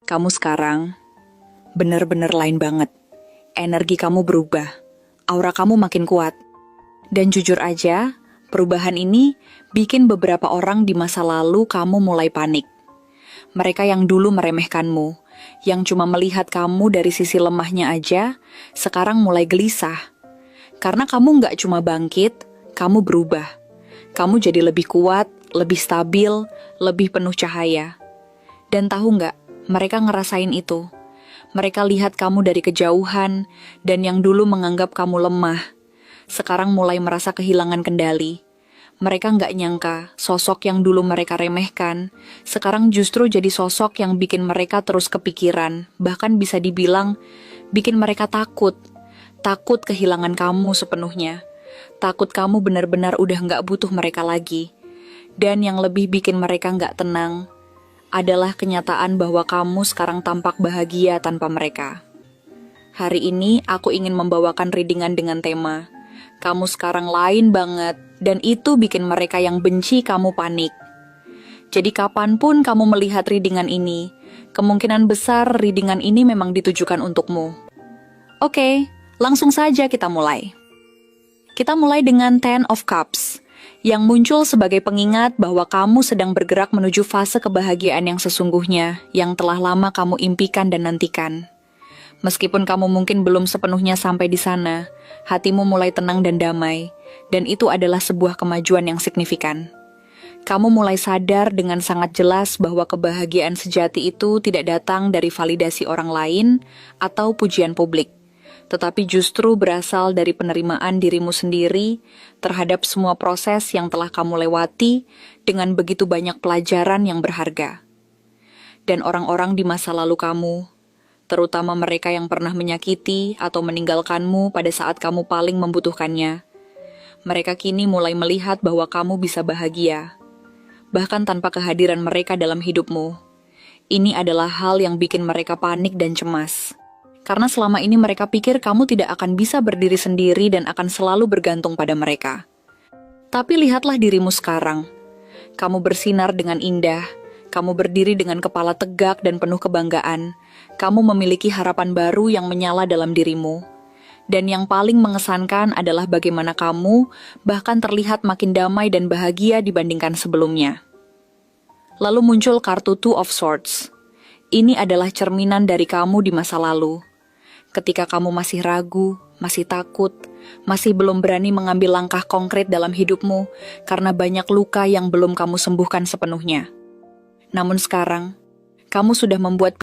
Kamu sekarang bener-bener lain banget. Energi kamu berubah, aura kamu makin kuat. Dan jujur aja, perubahan ini bikin beberapa orang di masa lalu kamu mulai panik. Mereka yang dulu meremehkanmu, yang cuma melihat kamu dari sisi lemahnya aja, sekarang mulai gelisah. Karena kamu nggak cuma bangkit, kamu berubah. Kamu jadi lebih kuat, lebih stabil, lebih penuh cahaya. Dan tahu nggak, mereka ngerasain itu. Mereka lihat kamu dari kejauhan, dan yang dulu menganggap kamu lemah, sekarang mulai merasa kehilangan kendali. Mereka nggak nyangka sosok yang dulu mereka remehkan, sekarang justru jadi sosok yang bikin mereka terus kepikiran, bahkan bisa dibilang bikin mereka takut. Takut kehilangan kamu sepenuhnya. Takut kamu benar-benar udah nggak butuh mereka lagi. Dan yang lebih bikin mereka nggak tenang adalah kenyataan bahwa kamu sekarang tampak bahagia tanpa mereka. Hari ini aku ingin membawakan readingan dengan tema kamu sekarang lain banget, dan itu bikin mereka yang benci kamu panik. Jadi kapanpun kamu melihat readingan ini, kemungkinan besar readingan ini memang ditujukan untukmu. Oke, langsung saja kita mulai. Kita mulai dengan Ten of Cups, yang muncul sebagai pengingat bahwa kamu sedang bergerak menuju fase kebahagiaan yang sesungguhnya, yang telah lama kamu impikan dan nantikan. Meskipun kamu mungkin belum sepenuhnya sampai di sana, hatimu mulai tenang dan damai, dan itu adalah sebuah kemajuan yang signifikan. Kamu mulai sadar dengan sangat jelas bahwa kebahagiaan sejati itu tidak datang dari validasi orang lain atau pujian publik, tetapi justru berasal dari penerimaan dirimu sendiri terhadap semua proses yang telah kamu lewati dengan begitu banyak pelajaran yang berharga. Dan orang-orang di masa lalu kamu, terutama mereka yang pernah menyakiti atau meninggalkanmu pada saat kamu paling membutuhkannya, mereka kini mulai melihat bahwa kamu bisa bahagia, bahkan tanpa kehadiran mereka dalam hidupmu. Ini adalah hal yang bikin mereka panik dan cemas. Karena selama ini mereka pikir kamu tidak akan bisa berdiri sendiri dan akan selalu bergantung pada mereka. Tapi lihatlah dirimu sekarang. Kamu bersinar dengan indah, kamu berdiri dengan kepala tegak dan penuh kebanggaan. Kamu memiliki harapan baru yang menyala dalam dirimu. Dan yang paling mengesankan adalah bagaimana kamu bahkan terlihat makin damai dan bahagia dibandingkan sebelumnya. Lalu muncul kartu Two of Swords. Ini adalah cerminan dari kamu di masa lalu. Ketika kamu masih ragu, masih takut, masih belum berani mengambil langkah konkret dalam hidupmu karena banyak luka yang belum kamu sembuhkan sepenuhnya. Namun sekarang, kamu sudah membuat